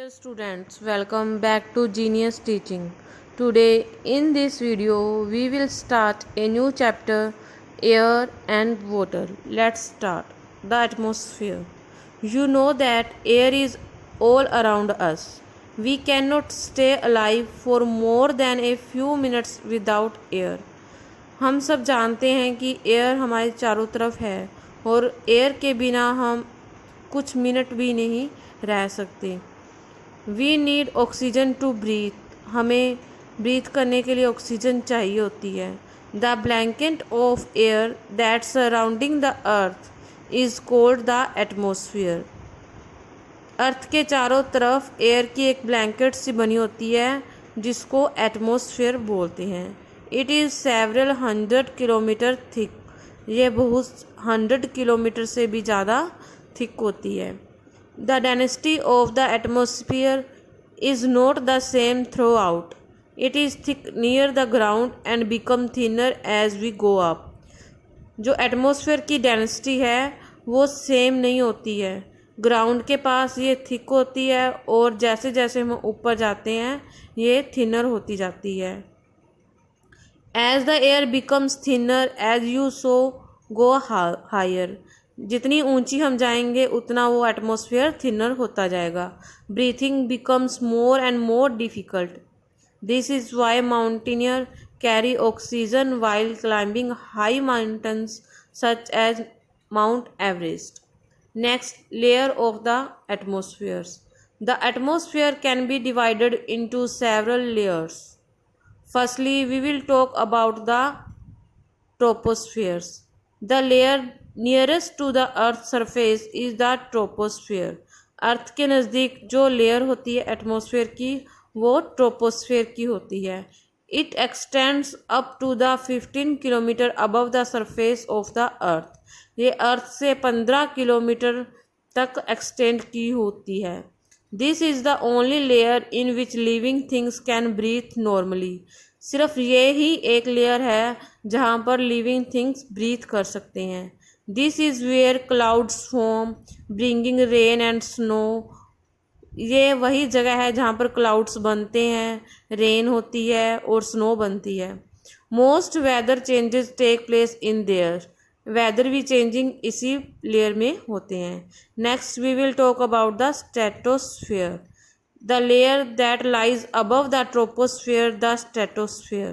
Dear students, welcome back to Genius Teaching. Today in this video we will start a new chapter, Air and Water. Let's start. The atmosphere. You know that air is all around us. We cannot stay alive for more than a few minutes without air. हम सब जानते हैं कि air हमारे चारों तरफ है और एयर के बिना हम कुछ मिनट भी नहीं रह सकते। We need oxygen to breathe. हमें ब्रीथ करने के लिए ऑक्सीजन चाहिए होती है। The blanket of air that surrounding the earth is called the atmosphere. Earth के चारों तरफ एयर की एक ब्लैंकेट सी बनी होती है जिसको एटमोसफियर बोलते हैं। It is several 100 kilometre thick. ये बहुत 100 किलोमीटर से भी ज़्यादा थिक होती है। The density of the atmosphere is not the same throughout. It is thick near the ground and become thinner as we go up. जो एटमॉस्फेयर की density है वो सेम नहीं होती है। ग्राउंड के पास ये थिक होती है और जैसे जैसे हम ऊपर जाते हैं ये थिनर होती जाती है। As the air becomes thinner as you so go higher. जितनी ऊंची हम जाएंगे उतना वो एटमॉस्फेयर थिनर होता जाएगा। Breathing becomes more and more difficult. This is why mountaineer carry oxygen while climbing high mountains such as Mount Everest. Next, layer of the atmospheres. The atmosphere can be divided into several layers. Firstly we will talk about the tropospheres. The layer nearest to the earth surface is the troposphere. Earth के नज़दीक जो layer होती है atmosphere की वो troposphere की होती है। It extends up to the 15 kilometre above the surface of the earth. ये अर्थ से 15 किलोमीटर तक एक्सटेंड की होती है। This is the only layer in which living things can breathe normally. सिर्फ ये ही एक लेयर है जहाँ पर लिविंग थिंग्स ब्रीथ कर सकते हैं। This is where clouds form bringing rain and snow. ये वही जगह है जहाँ पर क्लाउड्स बनते हैं, रेन होती है और स्नो बनती है। Most weather changes take place in there. Weather भी चेंजिंग इसी लेयर में होते हैं। Next we will talk about the stratosphere. The layer that lies above the troposphere, the stratosphere.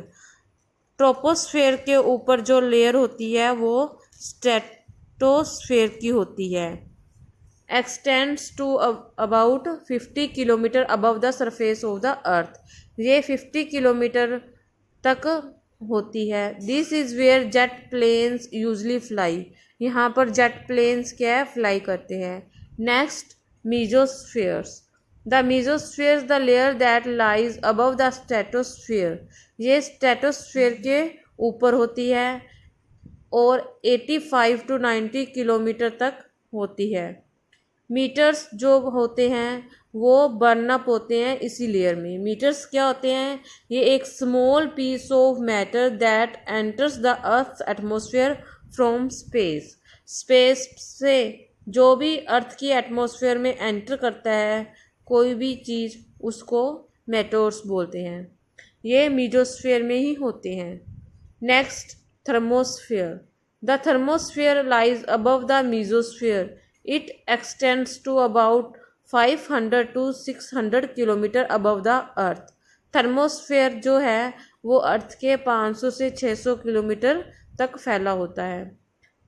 Troposphere के ऊपर जो लेयर होती है वो स्ट्रेटोस्फेयर की होती है। Extends to about 50 kilometre above the surface of the earth. ये 50 किलोमीटर तक होती है। This is where jet planes usually fly. यहाँ पर जेट प्लेन्स क्या है, फ्लाई करते हैं। Next, mesospheres. The mesosphere the layer that lies above the stratosphere. ये स्ट्रेटोस्फेयर के ऊपर होती है और 85 टू 90 किलोमीटर तक होती है। मीटर्स जो होते हैं वो बर्न अप होते हैं इसी लेयर में। मीटर्स क्या होते हैं? ये एक small piece of matter that enters the earth atmosphere from space. Space से जो भी अर्थ की एटमॉस्फेयर में एंटर करता है कोई भी चीज़ उसको मेटोर्स बोलते हैं। ये मीजोस्फेयर में ही होते हैं। Next, thermosphere. The thermosphere lies above the mesosphere. It extends to about 500 to 600 kilometre above the earth. Thermosphere जो है वो अर्थ के 500 से 600 किलोमीटर तक फैला होता है।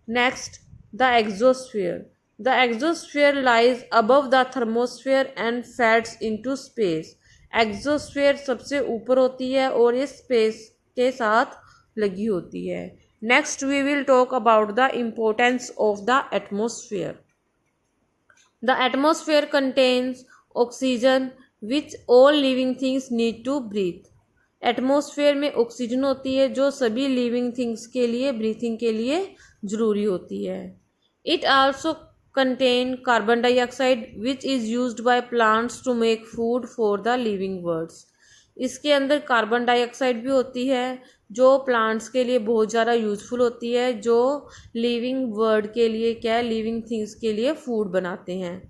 Next, the exosphere. The exosphere lies above the thermosphere and fades into space. Exosphere सबसे ऊपर होती है और ये स्पेस के साथ लगी होती है। Next we will talk about the importance of the atmosphere. The atmosphere contains oxygen which all living things need to breathe. Atmosphere में ऑक्सीजन होती है जो सभी लिविंग थिंग्स के लिए ब्रीथिंग के लिए ज़रूरी होती है। It also contain carbon dioxide which is used by plants to make food for the living worlds. इसके अंदर कार्बन डाइऑक्साइड भी होती है जो प्लांट्स के लिए बहुत ज़्यादा यूज़फुल होती है, जो लिविंग वर्ल्ड के लिए क्या है, लिविंग थिंग्स के लिए फूड बनाते हैं।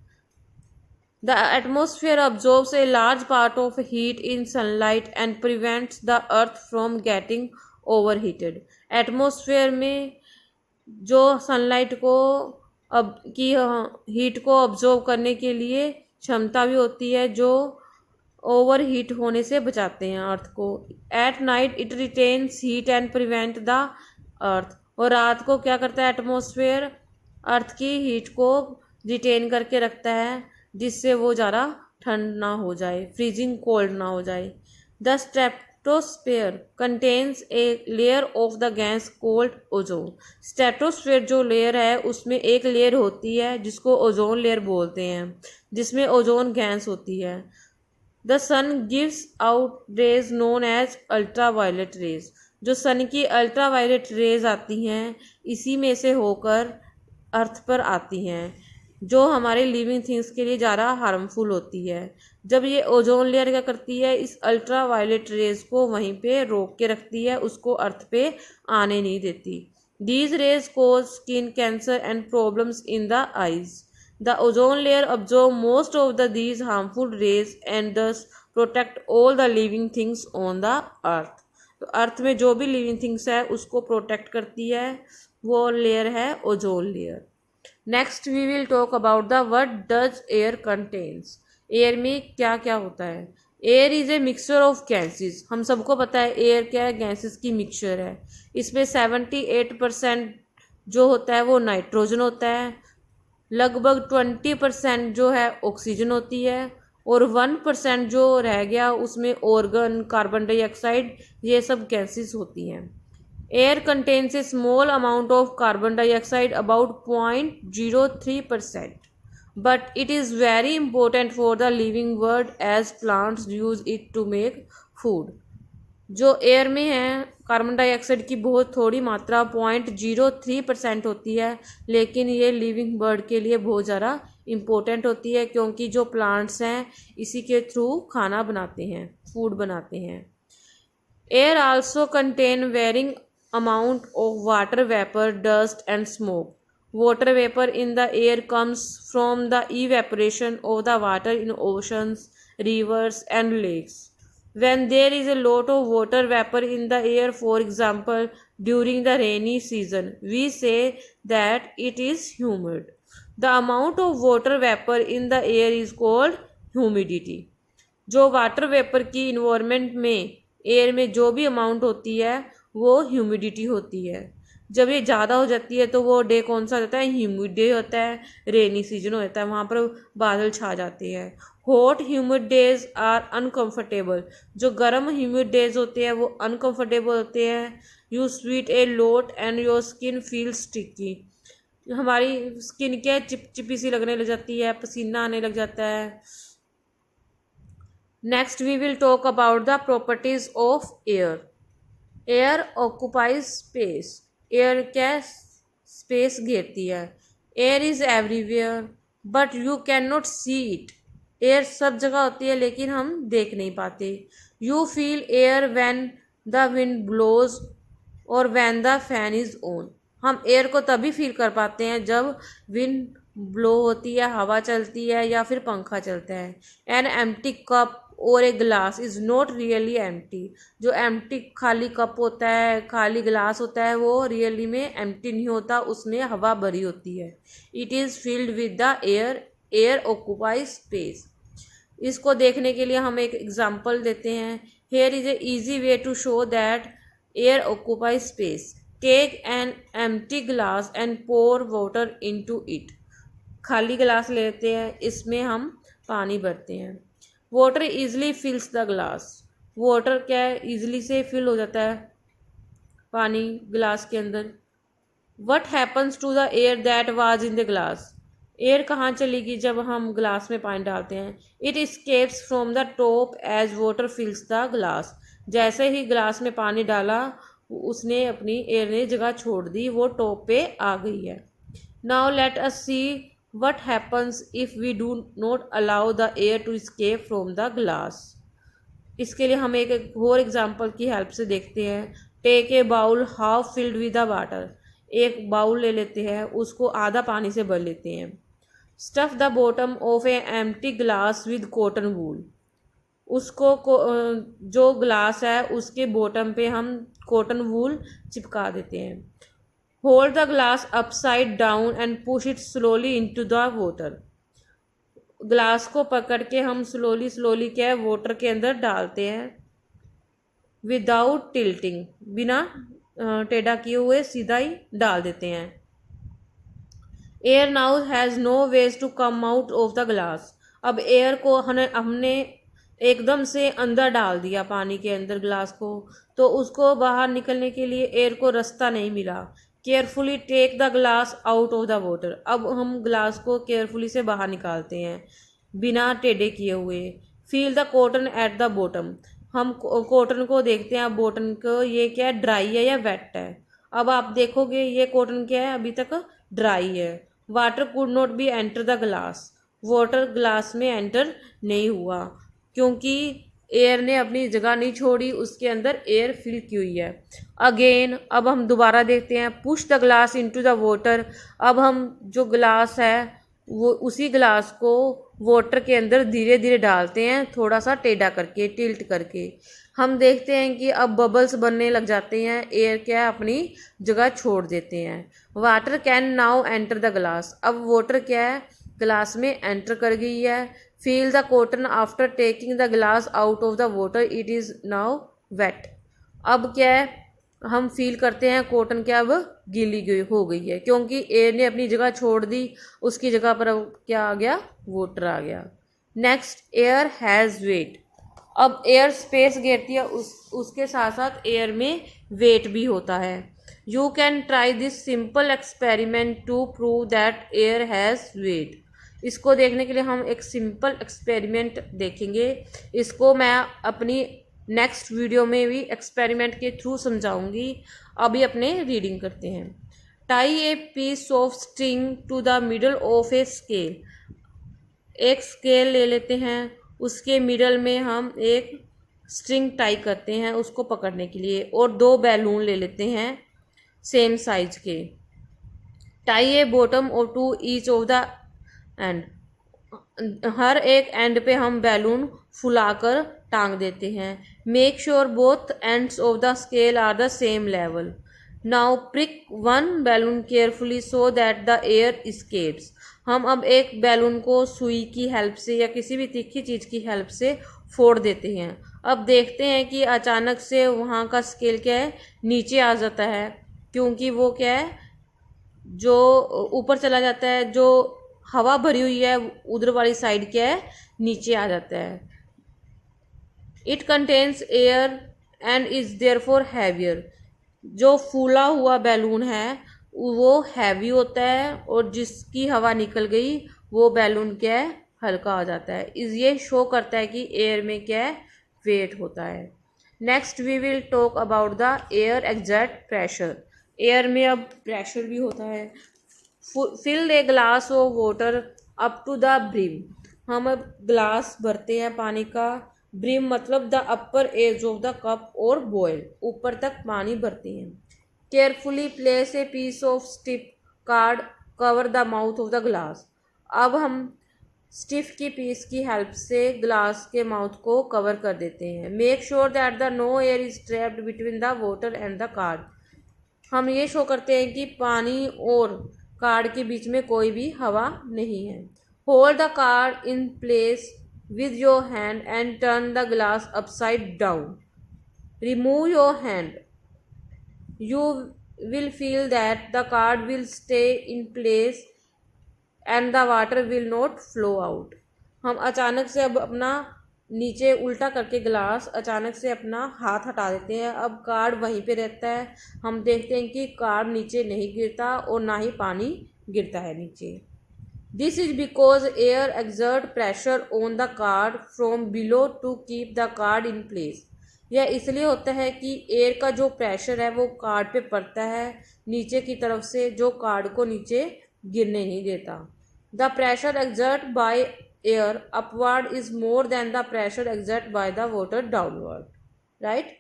The atmosphere absorbs a large part of heat in sunlight and prevents the earth from getting overheated. Atmosphere में जो सनलाइट को अब की हीट को ऑब्जॉर्व करने के लिए क्षमता भी होती है जो ओवर हीट होने से बचाते हैं अर्थ को. At night it retains heat and prevent the earth. और रात को क्या करता है एटमॉस्फेयर अर्थ की हीट को रिटेन करके रखता है जिससे वो ज़्यादा ठंड ना हो जाए, फ्रीजिंग कोल्ड ना हो जाए. The stratosphere contains a layer of the gas cold ozone. Stratosphere जो लेयर है उसमें एक लेयर होती है जिसको ओजोन लेयर बोलते हैं जिसमें ओजोन गैस होती है. The sun gives out rays known as ultraviolet rays. जो सन की अल्ट्रा वायलेट रेज आती हैं इसी में से होकर अर्थ पर आती हैं जो हमारे लिविंग थिंग्स के लिए ज़्यादा हार्मफुल होती है. जब ये ओजोन लेयर क्या करती है इस अल्ट्रा वायलेट रेज को वहीं पे रोक के रखती है, उसको अर्थ पे आने नहीं देती. These rays cause skin cancer and problems in the eyes. The ozone layer absorbs most of these harmful rays and thus protect all the living things on the earth. तो अर्थ में जो भी लिविंग थिंग्स है उसको protect करती है, वो layer है ozone layer. Next we will talk about the what does air contains. Air में क्या क्या होता है. Air is a mixture of gases. हम सबको पता है एयर क्या है, गैसेस की मिक्सचर है. इसमें 78% जो होता है वो नाइट्रोजन होता है, लगभग 20% जो है ऑक्सीजन होती है और 1% जो रह गया उसमें ऑर्गन, कार्बन डाइऑक्साइड, ये सब गैसेस होती हैं. Air contains a small amount of carbon dioxide about 0.03%, but it is very important for the living world as plants use it to make food. जो एयर में है कार्बन डाइऑक्साइड की बहुत थोड़ी मात्रा 0.03% होती है, लेकिन ये लिविंग बर्ड के लिए बहुत ज़्यादा इम्पोर्टेंट होती है क्योंकि जो प्लांट्स हैं इसी के थ्रू खाना बनाते हैं, फूड बनाते हैं. Air also contain varying amount of water vapour, dust and smoke. Water vapour in the air comes from the evaporation of the water in oceans, rivers and lakes. When there is a lot of water vapor in the air, for example during the rainy season, we say that it is humid. The amount of water vapor in the air is called humidity. जो water vapour की environment में air में जो भी amount होती है वो humidity होती है. जब ये ज़्यादा हो जाती है तो वो डे कौन सा होता है, ह्यूमिड डे होता है, रेनी सीजन होता है, वहाँ पर बादल छा जाते हैं. Hot humid days are uncomfortable. जो गर्म ह्यूमिड डेज होते हैं वो अनकम्फर्टेबल होते हैं. You sweet A lot and your skin feel sticky. हमारी स्किन क्या चिपचिपी सी लगने लग जाती है, पसीना आने लग जाता है. Next we will talk about the properties of air. Air occupies space. Air क्या स्पेस घेरती है. Air is everywhere but you can not see it. Air सब जगह होती है लेकिन हम देख नहीं पाते. You feel air when the wind blows और when the fan is on. हम एयर को तभी फील कर पाते हैं जब विंड ब्लो होती है, हवा चलती है या फिर पंखा चलता है. एन एम्प्टी कप और a glass is not really empty. जो एम्प्टी खाली कप होता है, खाली ग्लास होता है, वो रियली में एम्प्टी नहीं होता, उसमें हवा भरी होती है. It is filled with the air. Air occupies space. इसको देखने के लिए हम एक एग्जाम्पल देते हैं. Here is a easy way to show that air occupies space. Take an empty glass and pour water into it. खाली ग्लास लेते हैं, इसमें हम पानी भरते हैं. Water easily fills the glass. Water क्या है, ईजिली से फिल हो जाता है पानी ग्लास के अंदर. What happens to the air that was in the glass. Air कहाँ चलेगी जब हम ग्लास में पानी डालते हैं. It escapes from the top as water fills the glass. जैसे ही ग्लास में पानी डाला उसने अपनी एयर ने जगह छोड़ दी, वो टॉप पे आ गई है. Now let us see what happens if we do not allow the air to escape from the glass. इसके लिए हम एक और एग्जांपल की हेल्प से देखते हैं. Take a bowl half filled with the water. एक बाउल ले लेते हैं, उसको आधा पानी से भर लेते हैं. Stuff the bottom of A empty glass with cotton wool. उसको जो ग्लास है उसके बॉटम पे हम कॉटन वूल चिपका देते हैं। Hold the glass upside down and push it slowly into the water. Glass को पकड़ के हम स्लोली स्लोली क्या है वाटर के अंदर डालते हैं विदाउट टिल्टिंग, बिना टेढ़ा किए हुए सीधा ही डाल देते हैं। Air now has no ways to come out of the glass. अब एयर को हमने एकदम से अंदर डाल दिया पानी के अंदर ग्लास को, तो उसको बाहर निकलने के लिए एयर को रास्ता नहीं मिला। Carefully take the glass out of the water. अब हम ग्लास को केयरफुली से बाहर निकालते हैं बिना टेढ़े किए हुए। Feel the cotton eight the bottom. हम कॉटन को देखते हैं, अब बॉटम को ये क्या है, ड्राई है या वेट है। अब आप देखोगे ये कॉटन क्या है, अभी तक ड्राई है। Water could not be enter the glass. Water glass में एंटर नहीं हुआ क्योंकि एयर ने अपनी जगह नहीं छोड़ी, उसके अंदर एयर फिल की हुई है। अगेन अब हम दोबारा देखते हैं, push the glass into the water. अब हम जो ग्लास है वो उसी ग्लास को वाटर के अंदर धीरे धीरे डालते हैं, थोड़ा सा टेढ़ा करके, टिल्ट करके। हम देखते हैं कि अब बबल्स बनने लग जाते हैं, एयर क्या है अपनी जगह छोड़ देते हैं। Water can now enter the glass. अब वाटर क्या है ग्लास में एंटर कर गई है। Feel the cotton after taking the glass out of the water, it is now wet. अब क्या है हम फील करते हैं कॉटन क्या अब गीली हो गई है क्योंकि एयर ने अपनी जगह छोड़ दी, उसकी जगह पर अब क्या आ गया, वाटर आ गया। Next, air has wait. अब एयर स्पेस घेरती है, उसके साथ साथ एयर में वेट भी होता है। You can try this simple experiment to prove that air has weight. इसको देखने के लिए हम एक सिंपल एक्सपेरिमेंट देखेंगे। इसको मैं अपनी नेक्स्ट वीडियो में भी एक्सपेरिमेंट के थ्रू समझाऊंगी। अभी अपने रीडिंग करते हैं। Tie a piece of string to the middle of a scale. एक स्केल ले लेते हैं, उसके मिडल में हम एक स्ट्रिंग टाई करते हैं उसको पकड़ने के लिए, और 2 बैलून ले लेते हैं सेम साइज के। टाई ए बॉटम और to each of the end. हर एक एंड पे हम बैलून फुलाकर टांग देते हैं। Make sure both ends of the scale are the same level. Now prick one balloon carefully so that the air escapes। हम अब एक बैलून को सुई की हेल्प से या किसी भी तीखी चीज़ की हेल्प से फोड़ देते हैं। अब देखते हैं कि अचानक से वहाँ का स्केल क्या है, नीचे आ जाता है, क्योंकि वो क्या है जो ऊपर चला जाता है, जो हवा भरी हुई है उधर वाली साइड क्या है, नीचे आ जाता है। It contains air and is therefore heavier. जो फूला हुआ बैलून है वो हैवी होता है, और जिसकी हवा निकल गई वो बैलून क्या है, हल्का हो जाता है। इस ये शो करता है कि एयर में क्या है, वेट होता है। Next we will talk about the air exact pressure. Air में अब प्रेशर भी होता है। Fill a glass of water up to the brim. हम अब ग्लास भरते हैं पानी का, ब्रिम मतलब the upper edge of the cup और बॉयल, ऊपर तक पानी भरते हैं। Carefully place a piece of stiff card cover the mouth of the glass. अब हम स्टिफ की पीस की हेल्प से ग्लास के माउथ को कवर कर देते हैं। Make sure that the no air is trapped between the water and the card. हम ये शो करते हैं कि पानी और कार्ड के बीच में कोई भी हवा नहीं है। Hold the card in place with your hand and turn the glass upside down. Remove your hand. You will feel that the card will stay in place and the water will not flow out. हम अचानक से अब अपना नीचे उल्टा करके glass अचानक से अपना हाथ हटा देते हैं। अब कार्ड वहीं पे रहता है। हम देखते हैं कि कार्ड नीचे नहीं गिरता और ना ही पानी गिरता है नीचे। This is because air exert pressure on the card from below to keep the card in place. यह इसलिए होता है कि एयर का जो प्रेशर है वो कार्ड पे पड़ता है नीचे की तरफ से, जो कार्ड को नीचे गिरने नहीं देता। The pressure exerted by air upward is more than the pressure exerted by the water downward. Right?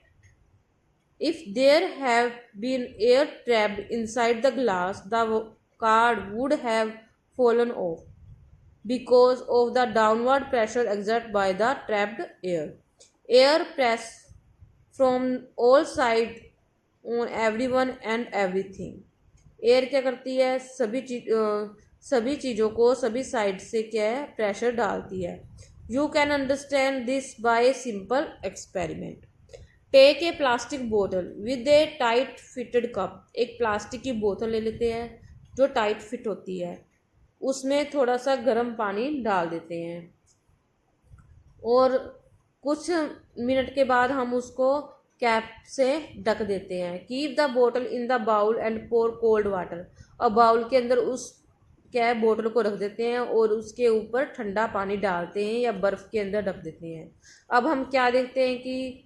If there have been air trapped inside the glass, the card would have fallen off. because of the downward pressure exerted by the trapped air. Air press from all sides on everyone and everything. Air क्या करती है, सभी चीज़ों को सभी side से क्या है, प्रेशर डालती है. You can understand this by a simple experiment. Take a plastic बोतल with a tight fitted cup. एक प्लास्टिक की बोतल ले लेते हैं जो टाइट फिट होती है, उसमें थोड़ा सा गर्म पानी डाल देते हैं और कुछ मिनट के बाद हम उसको कैप से ढक देते हैं. कीप द बोतल in the bowl and pour cold water. और बाउल के अंदर उस क्या बोतल को रख देते हैं और उसके ऊपर ठंडा पानी डालते हैं या बर्फ़ के अंदर ढक देते हैं. अब हम क्या देखते हैं कि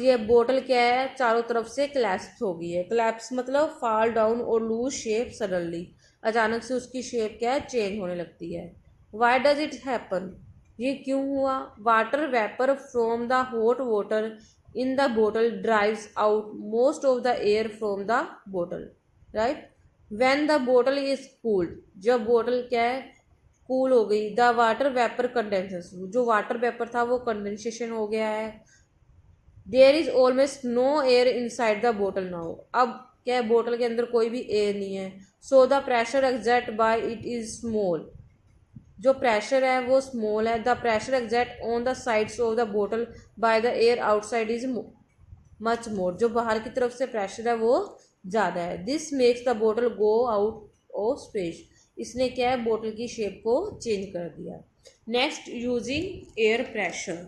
ये बोतल क्या है, चारों तरफ से क्लैप्स हो गई है. क्लैप्स मतलब फॉल डाउन और लूज शेप सडनली. अचानक से उसकी शेप क्या है, चेंज होने लगती है. Why does it happen. ये क्यों हुआ. Water vapour from the hot water in the बोतल drives out most of the air from the बोतल. राइट. व्हेन द बोतल इज कूल्ड. जब बोतल क्या है, कूल हो गई. The water vapour condensation. जो वाटर वेपर था वो कंडेंसेशन हो गया है. There is almost no air inside the बोतल नाउ. अब क्या है, बोतल के अंदर कोई भी एयर नहीं है. So the pressure exert by it is small. जो प्रेशर है वो स्मॉल है. The pressure exert on the sides of the बोतल by the air outside is much more. जो बाहर की तरफ से प्रेशर है वो ज़्यादा है. दिस मेक्स द बोतल गो आउट ऑफ स्पेस. इसने क्या है, बोतल की शेप को चेंज कर दिया. Next, using air pressure.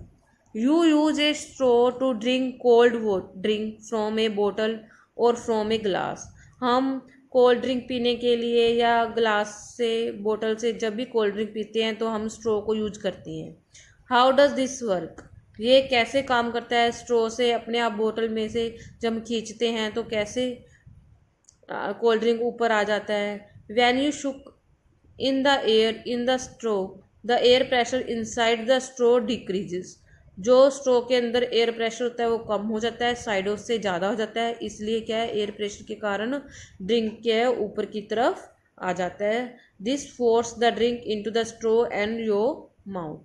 You use a straw to drink cold drink from a bottle or from a glass. हम कोल्ड ड्रिंक पीने के लिए या ग्लास से, बोतल से जब भी कोल्ड ड्रिंक पीते हैं तो हम स्ट्रॉ को यूज करते हैं. How does this work. ये कैसे काम करता है. स्ट्रॉ से अपने आप बोतल में से जब हम खींचते हैं तो कैसे कोल्ड ड्रिंक ऊपर आ जाता है. When you suck in the air in the straw the air pressure inside the straw decreases. जो स्ट्रो के अंदर एयर प्रेशर होता है वो कम हो जाता है, साइडों से ज़्यादा हो जाता है. इसलिए क्या है, एयर प्रेशर के कारण ड्रिंक क्या है, ऊपर की तरफ आ जाता है. This force the drink into the straw and your mouth.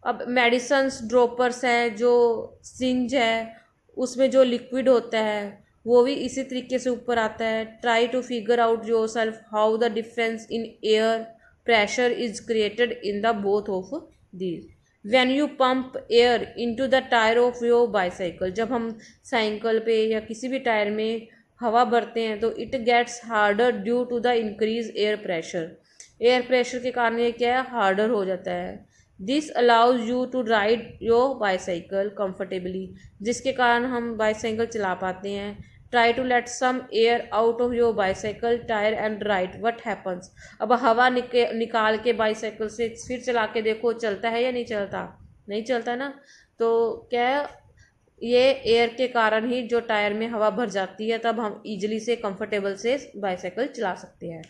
अब मेडिसन्स ड्रॉपर्स हैं, जो सिंज है उसमें जो लिक्विड होता है वो भी इसी तरीके से ऊपर आता है. Try to figure out yourself how the difference in air pressure is created in the both of these. When you pump air into the tire of your bicycle. जब हम साइकिल पे या किसी भी टायर में हवा भरते हैं तो it gets harder due to the increased air pressure. Air pressure के कारण ये क्या है, हार्डर हो जाता है. This allows you to ride your bicycle comfortably. जिसके कारण हम बाईसाइकिल चला पाते हैं. Try to let some air out of your bicycle tire and ride. What happens. अब हवा निकाल के बाईसाइकिल से फिर चला के देखो, चलता है या नहीं चलता. नहीं चलता ना. तो क्या है, ये एयर के कारण ही जो टायर में हवा भर जाती है तब हम इजीली से कंफर्टेबल से बाईसाइकिल चला सकते हैं.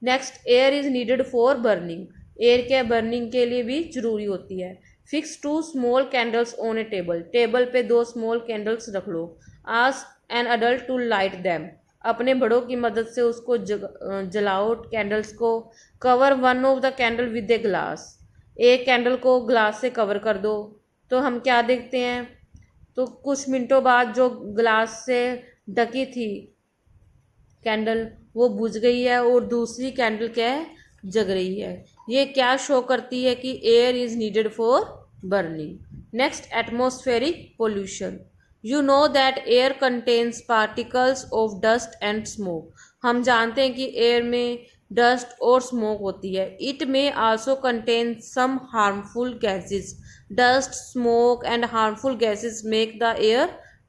Next, air is needed for burning. Air क्या बर्निंग के लिए भी ज़रूरी होती है. Fix 2 small candles on a table. Table पे 2 स्मॉल कैंडल्स रख लो. Ask an adult to light them. अपने बड़ों की मदद से उसको जलाओ कैंडल्स को. Cover one of the candle with a glass. एक कैंडल को ग्लास से कवर कर दो. तो हम क्या देखते हैं, तो कुछ मिनटों बाद जो ग्लास से ढकी थी कैंडल वो बुझ गई है और दूसरी कैंडल क्या है, जग रही है. ये क्या शो करती है कि air is needed for burning. Next, atmospheric pollution. You know that air contains particles of dust and smoke. हम जानते हैं कि एयर में डस्ट और स्मोक होती है. It may also contain some harmful gases. Dust, smoke and harmful gases make the air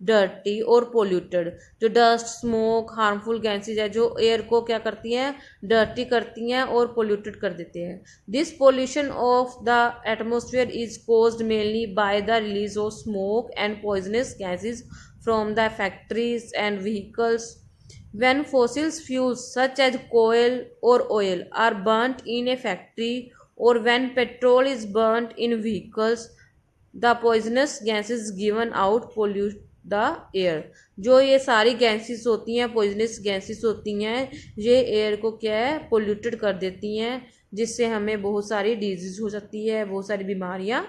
dirty or polluted. जो dust, smoke, harmful gases है जो एयर को क्या करती हैं, डर्टी करती हैं और पोल्यूटेड कर देते हैं. This pollution of the atmosphere is caused mainly by the release of smoke and poisonous gases from the factories and vehicles. When fossil fuels such as coal or oil are burnt in a factory or when petrol is burnt in vehicles, the poisonous gases given out pollute the air. जो ये सारी gases होती हैं, poisonous gases होती हैं, ये air को क्या है, पोल्यूटेड कर देती हैं. जिससे हमें बहुत सारी डिजीज़ हो सकती है, बहुत सारी बीमारियाँ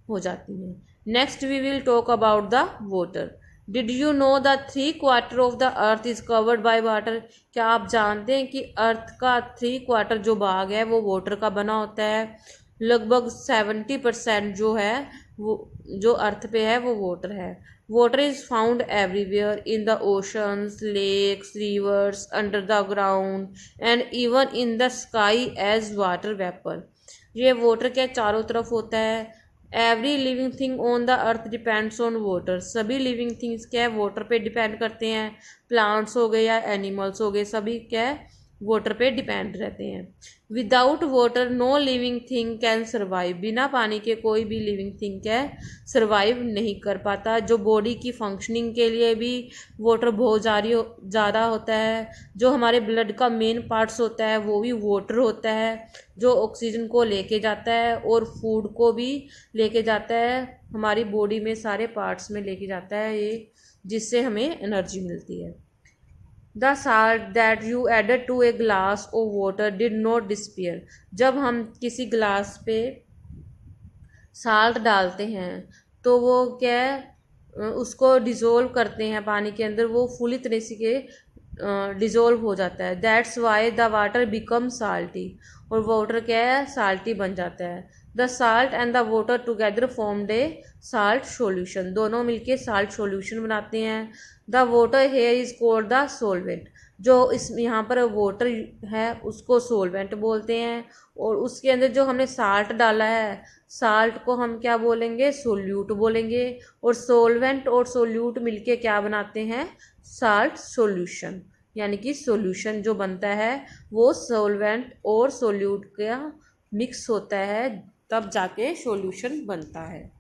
हो जाती हैं। Next we will talk about the water. Did you know the 3/4 of the earth is covered by water? क्या आप जानते हैं कि अर्थ का 3/4 जो भाग है वो वाटर का बना होता है। लगभग 70% जो है वो जो अर्थ पे है वो वाटर है। Water is found everywhere in the oceans, lakes, rivers, under the ground and even in the sky as water vapour. ये वाटर क्या चारों तरफ होता है। Every living thing on the earth depends on water. सभी living things क्या है water पे डिपेंड करते हैं। प्लांट्स हो गए या एनिमल्स हो गए, सभी क्या है वाटर पे डिपेंड रहते हैं। Without water no living thing can survive. बिना पानी के कोई भी लिविंग थिंग क्या है सर्वाइव नहीं कर पाता। जो बॉडी की फंक्शनिंग के लिए भी वाटर बहुत ज़्यादा होता है। जो हमारे ब्लड का मेन पार्ट्स होता है वो भी वाटर होता है, जो ऑक्सीजन को लेके जाता है और फूड को भी लेके जाता है। हमारी बॉडी में सारे पार्ट्स में लेके जाता है ये, जिससे हमें एनर्जी मिलती है। The salt that you added to a glass of water did not disappear. जब हम किसी ग्लास पे साल्ट डालते हैं तो वो क्या है उसको डिज़ोल्व करते हैं पानी के अंदर, वो फुली तरह से डिज़ोल्व हो जाता है। That's why the water become salty. और वाटर क्या है साल्टी बन जाता है। The salt and the water together formed A salt solution. दोनों मिलके साल्ट सॉल्यूशन बनाते हैं। The water here is called the solvent. जो इस यहाँ पर वाटर है उसको सोलवेंट बोलते हैं। और उसके अंदर जो हमने साल्ट डाला है, साल्ट को हम क्या बोलेंगे सोल्यूट बोलेंगे। और सोलवेंट और सोल्यूट मिलके क्या बनाते हैं साल्ट सॉल्यूशन। यानी कि सॉल्यूशन जो बनता है वो सोलवेंट और सोल्यूट का मिक्स होता है, तब जाके सॉल्यूशन बनता है।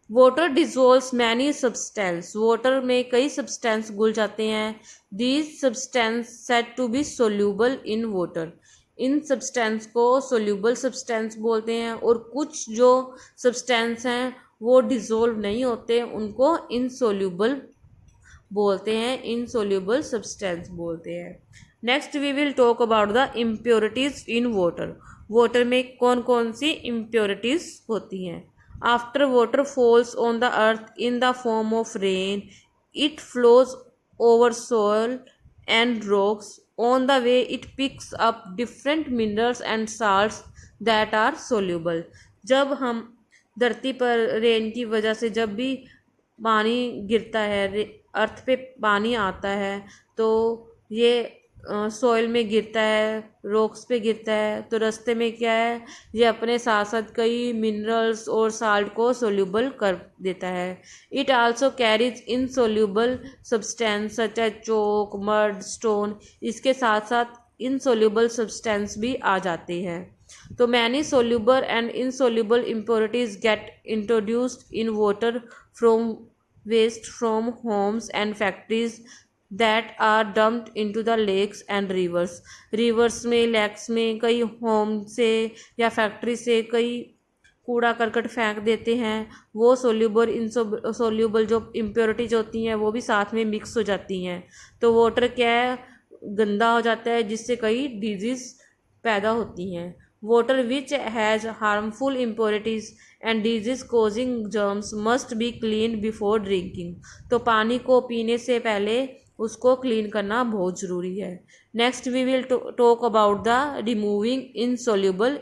Water dissolves many substance. Water में कई सब्सटेंस घुल जाते हैं। These substance said to be soluble in water. इन सब्सटेंस को सोल्यूबल सब्सटेंस बोलते हैं। और कुछ जो सब्सटेंस हैं वो डिजोल्व नहीं होते, उनको इनसोल्यूबल बोलते हैं, इनसोल्यूबल सब्सटेंस बोलते हैं। Next we will talk about the impurities in water. Water में कौन कौन सी इम्प्योरिटीज होती हैं। After water falls on the earth in the form of rain, it flows over soil and rocks. On the way it picks up different minerals and salts that are soluble. जब हम धरती पर rain की वजह से जब भी पानी गिरता है, अर्थ पे पानी आता है, तो ये सॉइल में गिरता है, रॉक्स पे गिरता है, तो रास्ते में क्या है ये अपने साथ साथ कई मिनरल्स और साल्ट को सोल्यूबल कर देता है। It also carries insoluble substance such as chalk, mud, stone. इसके साथ साथ इनसोल्यूबल सब्सटेंस भी आ जाते हैं। तो many soluble and insoluble impurities get introduced in water from waste from homes and factories that are dumped into the lakes and rivers. Rivers में, lakes में, कई होम से या फैक्ट्री से कई कूड़ा करकट फेंक देते हैं। वो सोल्यूबल इनसोल्यूबल जो इम्प्योरिटीज होती हैं वो भी साथ में मिक्स हो जाती हैं। तो वाटर क्या है गंदा हो जाता है, जिससे कई डिजीज़ पैदा होती हैं। Water which has harmful impurities and disease causing germs must be clean before drinking. तो पानी को पीने से पहले उसको क्लीन करना बहुत ज़रूरी है। Next we will talk about the removing insoluble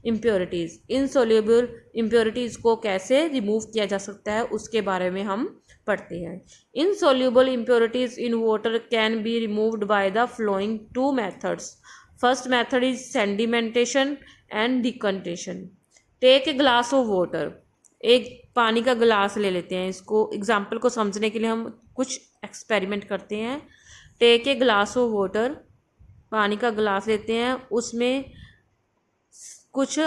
impurities. Insoluble impurities को कैसे रिमूव किया जा सकता है उसके बारे में हम पढ़ते हैं। Insoluble impurities in water can be removed by the following 2 methods. First method is sedimentation and decantation. Take a glass of water. एक पानी का गिलास ले लेते हैं, इसको एग्जाम्पल को समझने के लिए हम कुछ एक्सपेरिमेंट करते हैं। Take a glass of water, पानी का गिलास लेते हैं, उसमें कुछ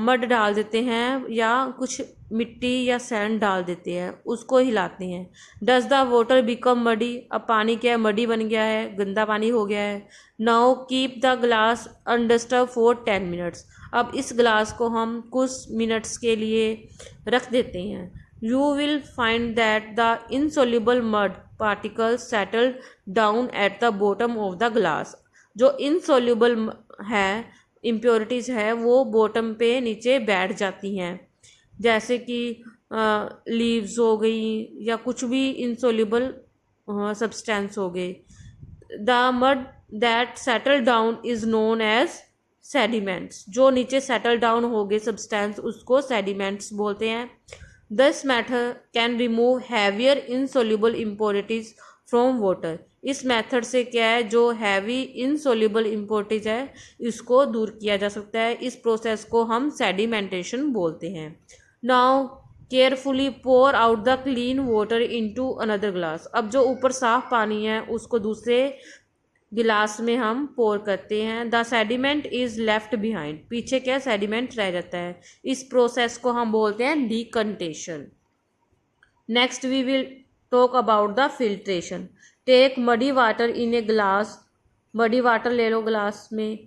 मड डाल देते हैं या कुछ मिट्टी या सैंड डाल देते हैं, उसको हिलाते हैं। Does the water become muddy. अब पानी क्या है मडी बन गया है, गंदा पानी हो गया है। Now keep the glass undisturbed for 10 minutes. अब इस ग्लास को हम कुछ मिनट्स के लिए रख देते हैं। You will find that the insoluble mud particles settle down at the bottom of the glass. जो इनसोल्यूबल है इम्प्योरिटीज़ है वो बॉटम पे नीचे बैठ जाती हैं, जैसे कि लीव्स हो गई या कुछ भी इनसोल्यूबल सब्सटेंस हो गए। The mud that settle down is known as sediments. जो नीचे सेटल डाउन हो गए सब्सटेंस उसको सेडिमेंट्स बोलते हैं। This method can remove heavier insoluble impurities from water. इस मेथड से क्या है, जो हैवी इनसोल्यूबल इम्प्योरिटीज है इसको दूर किया जा सकता है। इस प्रोसेस को हम सेडिमेंटेशन बोलते हैं। Now carefully pour out the clean water into another glass. अब जो ऊपर साफ पानी है उसको दूसरे गिलास में हम पोर करते हैं। The sediment is left behind. पीछे क्या सेडिमेंट रह जाता है। इस प्रोसेस को हम बोलते हैं decantation. Next we will talk about the filtration. Take muddy water in a glass. Muddy water ले लो ग्लास में।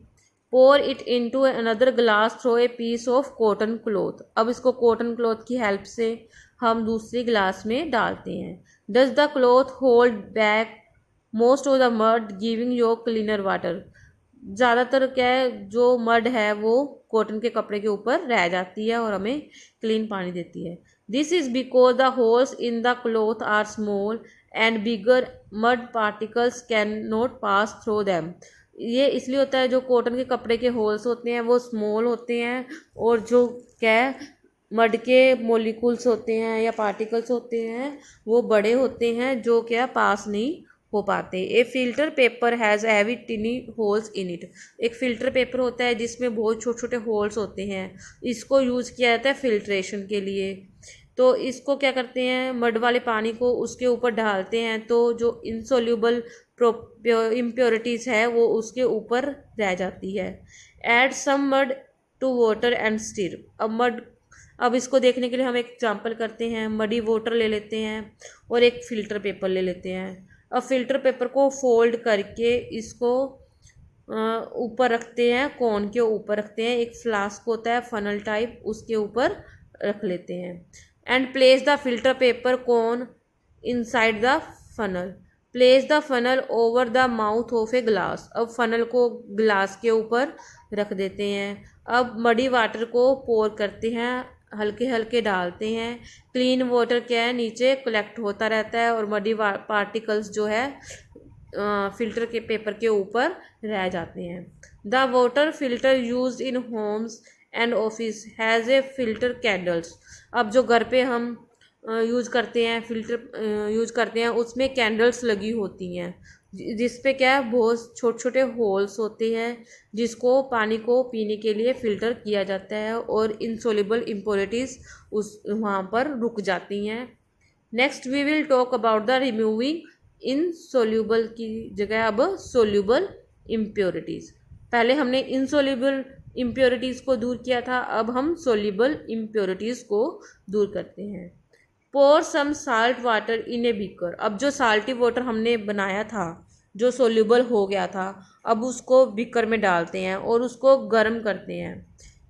Pour it into another glass through a piece of cotton cloth. अब इसको कॉटन क्लॉथ की हेल्प से हम दूसरी glass में डालते हैं। Does the cloth hold back most of the mud giving your cleaner water. ज़्यादातर क्या है, जो मड है वो कॉटन के कपड़े के ऊपर रह जाती है और हमें क्लीन पानी देती है। This is because the holes in the cloth are small and bigger mud particles can not pass through them. ये इसलिए होता है, जो कॉटन के कपड़े के होल्स होते हैं वो स्मॉल होते हैं और जो क्या है मड के मोलिकुल्स होते हैं या पार्टिकल्स होते हैं वो बड़े होते हैं, जो क्या पास नहीं हो पाते। A filter paper has heavy tiny holes in it. एक फिल्टर पेपर होता है जिसमें बहुत छोटे छोटे होल्स होते हैं। इसको यूज़ किया जाता है फिल्ट्रेशन के लिए। तो इसको क्या करते हैं, मड वाले पानी को उसके ऊपर डालते हैं तो जो इनसोल्यूबल इम्प्योरिटीज़ है वो उसके ऊपर रह जाती है। Add some mud to water and stir. अब इसको देखने के लिए हम एक एग्जाम्पल करते हैं। मडी वाटर ले लेते हैं और एक फ़िल्टर पेपर ले लेते हैं। अब फ़िल्टर पेपर को फोल्ड करके इसको ऊपर रखते हैं, कोन के ऊपर रखते हैं। एक फ्लास्क होता है फनल टाइप, उसके ऊपर रख लेते हैं। And place the filter paper cone inside the funnel. Place the funnel over the mouth of a glass. अब फनल को ग्लास के ऊपर रख देते हैं। अब मडी वाटर को पोर करते हैं, हल्के हल्के डालते हैं। क्लीन वाटर क्या है, नीचे कलेक्ट होता रहता है और मडी पार्टिकल्स जो है फिल्टर के पेपर के ऊपर रह जाते हैं। The water filter used in homes and office has a filter candles. अब जो घर पे हम यूज़ करते हैं, फिल्टर यूज़ करते हैं, उसमें कैंडल्स लगी होती हैं जिस पे क्या है बहुत छोटे छोटे होल्स होते हैं जिसको पानी को पीने के लिए फ़िल्टर किया जाता है और इनसोल्यूबल इम्प्योरिटीज़ उस वहाँ पर रुक जाती हैं। Next we will talk about the removing insoluble की जगह अब सोल्यूबल इम्प्योरिटीज़। पहले हमने इनसोल्यूबल इम्प्योरिटीज़ को दूर किया था, अब हम सोल्यूबल इम्प्योरिटीज़ को दूर करते हैं। Pour some salt water in a beaker. अब जो साल्टी वाटर हमने बनाया था जो सोल्यूबल हो गया था, अब उसको बीकर में डालते हैं और उसको गर्म करते हैं।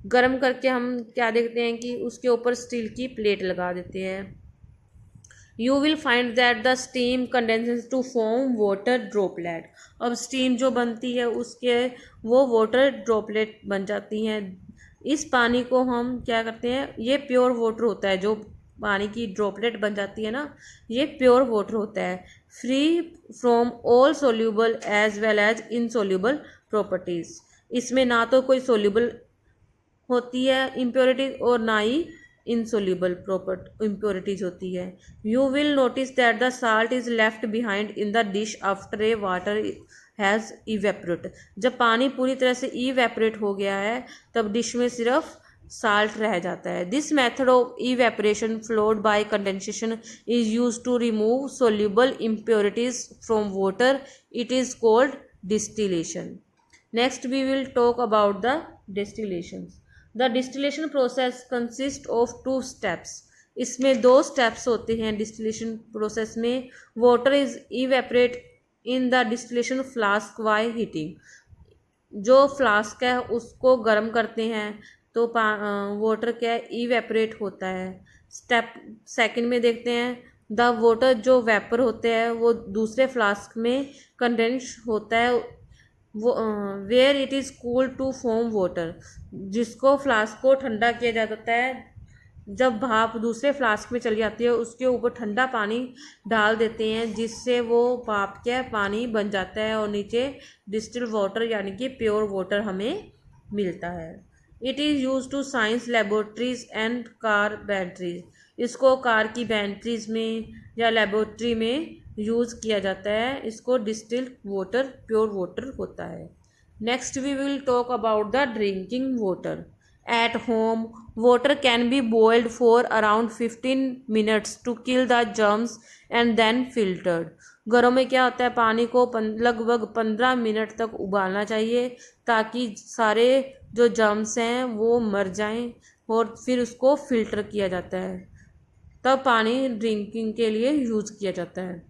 गर्म करके हम क्या देखते हैं कि उसके ऊपर स्टील की प्लेट लगा देते हैं। You will find that the steam condenses to form water droplet. अब स्टीम जो बनती है उसके वो वाटर ड्रॉपलेट बन जाती हैं। इस पानी को हम क्या करते हैं, ये प्योर वाटर होता है, जो पानी की ड्रॉपलेट बन जाती है ना, ये प्योर वाटर होता है, free from all soluble as well as insoluble properties. इसमें ना तो कोई सोल्यूबल होती है इम्प्योरिटीज और ना ही इनसोल्यूबल इम्प्योरिटीज होती है। You will notice that the salt is left behind in the dish after a water has evaporate. जब पानी पूरी तरह से इवेपोरेट हो गया है तब डिश में सिर्फ साल्ट रह जाता है। This method of evaporation followed by condensation is use to remove soluble impurities from water. It is called distillation. Next we will talk about the distillation. The distillation process consist of 2 steps. इसमें 2 steps होते हैं distillation process में। Water is evaporate in the distillation flask by heating. जो flask है उसको गर्म करते हैं तो वाटर क्या है इवेपोरेट होता है। स्टेप सेकंड में देखते हैं, द वाटर जो वेपर होते हैं वो दूसरे फ्लास्क में कंडेंस होता है वो where it is cool to form water, जिसको फ्लास्क को ठंडा किया जाता है। जब भाप दूसरे फ्लास्क में चली जाती है उसके ऊपर ठंडा पानी डाल देते हैं, जिससे वो भाप का पानी बन जाता है और नीचे डिस्टिल वाटर यानी कि प्योर वाटर हमें मिलता है। It is use to science laboratories and car batteries, इसको कार की बैटरीज में या लेबोरेटरी में यूज़ किया जाता है। इसको डिस्टिल्ड वाटर प्योर वाटर होता है। Next we will talk about the drinking water. At home, water can be boiled for around 15 minutes to kill the germs and then filtered. घरों में क्या होता है, पानी को लगभग 15 मिनट तक उबालना चाहिए ताकि सारे जो जर्म्स हैं वो मर जाएं और फिर उसको फिल्टर किया जाता है, तब पानी ड्रिंकिंग के लिए यूज़ किया जाता है।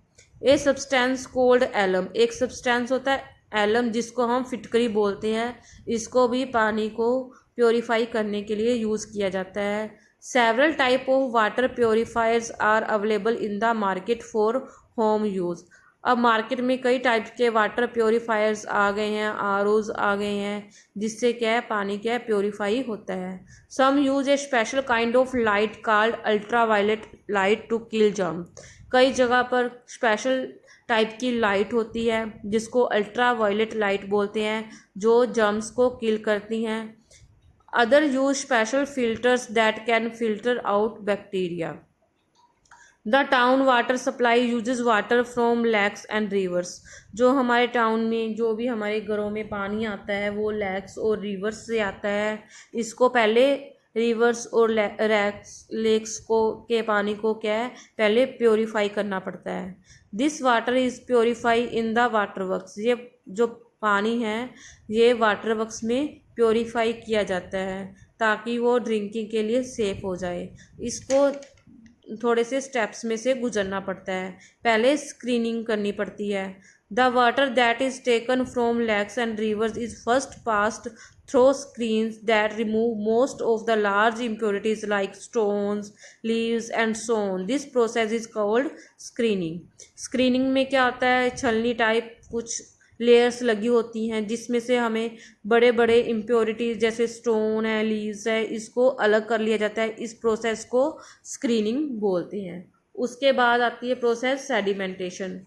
ए सब्सटेंस कोल्ड एलम, एक सब्सटेंस होता है एलम जिसको हम फिटकरी बोलते हैं, इसको भी पानी को प्योरीफाई करने के लिए यूज़ किया जाता है। Several type of water purifiers are available in the market for home use. अब मार्केट में कई टाइप के वाटर प्योरीफायर्स आ गए हैं, आरओज आ गए हैं, जिससे क्या है पानी क्या है प्योरीफाई होता है। Some use a special kind of light called ultraviolet light to kill germ. कई जगह पर स्पेशल टाइप की लाइट होती है जिसको अल्ट्रा वायलेट लाइट बोलते हैं, जो जर्म्स को किल करती हैं। Other use special filters that can filter out bacteria. The town water supply uses water from lakhs and reverse. जो हमारे टाउन में जो भी हमारे घरों में पानी आता है वो लैक्स और रिवर्स से आता है। इसको पहले रिवर्स और लेक्स को के पानी को क्या है पहले प्योरीफाई करना पड़ता है। This water is purify in the water works. ये जो पानी है ये वाटर वर्क्स में प्योरीफाई किया जाता है ताकि वो ड्रिंकिंग के लिए सेफ़ हो जाए। इसको थोड़े से स्टेप्स में से गुजरना पड़ता है। पहले स्क्रीनिंग करनी पड़ती है। The water that is taken from lakes and rivers is first passed through screens that remove most of the large impurities like stones, leaves and so on. This process is called screening. Screening में क्या होता है, छलनी type कुछ layers लगी होती हैं जिसमें से हमें बड़े बड़े इम्प्योरिटीज जैसे स्टोन है, लीव्स है, इसको अलग कर लिया जाता है। इस प्रोसेस को स्क्रीनिंग बोलते हैं। उसके बाद आती है process sedimentation.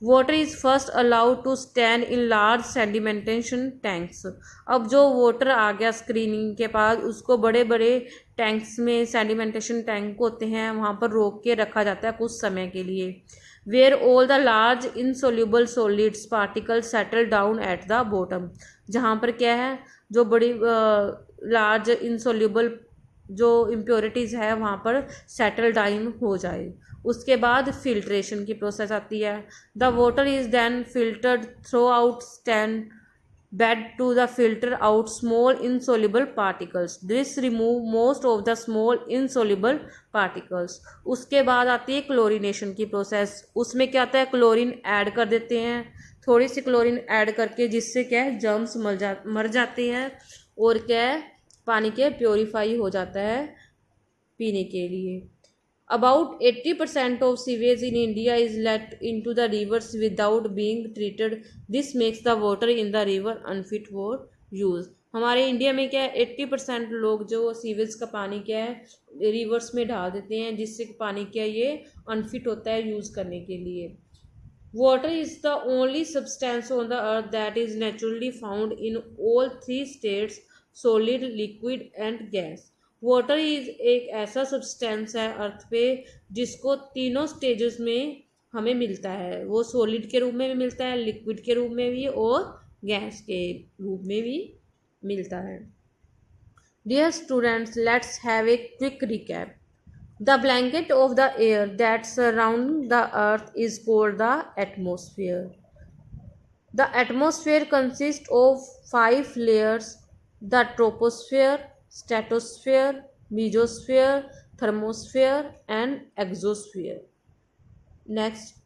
Water is first allowed to stand in large sedimentation tanks. अब जो वाटर आ गया स्क्रीनिंग के बाद उसको बड़े बड़े टैंक्स में, सेडिमेंटेशन टैंक होते हैं वहाँ पर रोक के रखा जाता है कुछ समय के लिए। Where all the large insoluble solids particle settle down at the bottom. जहाँ पर क्या है जो बड़ी लार्ज इनसोल्यूबल जो इम्प्योरिटीज़ है वहाँ पर सेटल डाउन हो जाए। उसके बाद फिल्ट्रेशन की प्रोसेस आती है। The water is then filtered through out stand bed to the filter out small insoluble particles. This remove most of the small insoluble particles. उसके बाद आती है क्लोरीनेशन की प्रोसेस। उसमें क्या आता है क्लोरीन ऐड कर देते हैं, थोड़ी सी क्लोरीन ऐड करके, जिससे क्या है जर्म्स मर जाते हैं और क्या है पानी के प्योरीफाई हो जाता है पीने के लिए। About 80% of sewage in India is let into the rivers without being treated. This makes the water in the river unfit for use. हमारे इंडिया में क्या है 80% लोग जो सीवेज का पानी क्या है रिवर्स में डाल देते हैं, जिससे पानी क्या ये अनफिट होता है यूज़ करने के लिए। Water is the only substance on the earth that is naturally found in all three states, solid, liquid and gas. Water is एक ऐसा सब्सटेंस है अर्थ पे जिसको तीनों स्टेजेस में हमें मिलता है। वो सॉलिड के रूप में भी मिलता है, लिक्विड के रूप में भी और गैस के रूप में भी मिलता है। Dear students, let's have a quick recap. The blanket of the air that surround the earth is called the atmosphere. The atmosphere consist of 5 layers: the troposphere, stratosphere, mesosphere, thermosphere and exosphere. Next,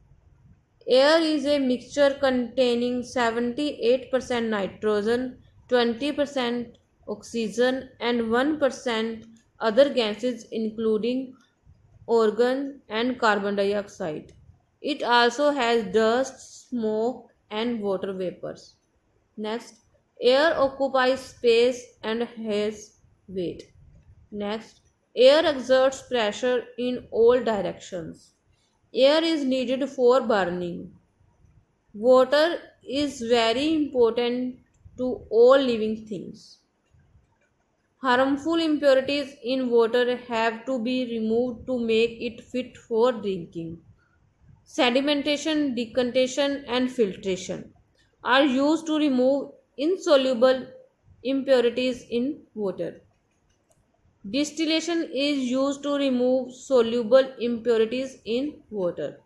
air is a mixture containing 78% nitrogen, 20% oxygen and 1% other gases including argon and carbon dioxide. It also has dust, smoke and water vapors. Next, air occupies space and has weight. Next, air exerts pressure in all directions. Air is needed for burning. Water is very important to all living things. Harmful impurities in water have to be removed to make it fit for drinking. Sedimentation, decantation, and filtration are used to remove insoluble impurities in water. Distillation is used to remove soluble impurities in water.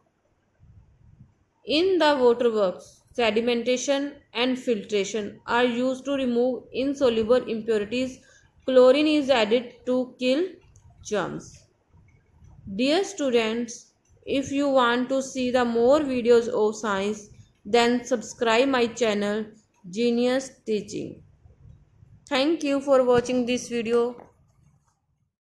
In the waterworks, sedimentation and filtration are used to remove insoluble impurities. Chlorine is added to kill germs. Dear students, if you want to see the more videos of science, then subscribe my channel Genius Teaching. Thank you for watching this video.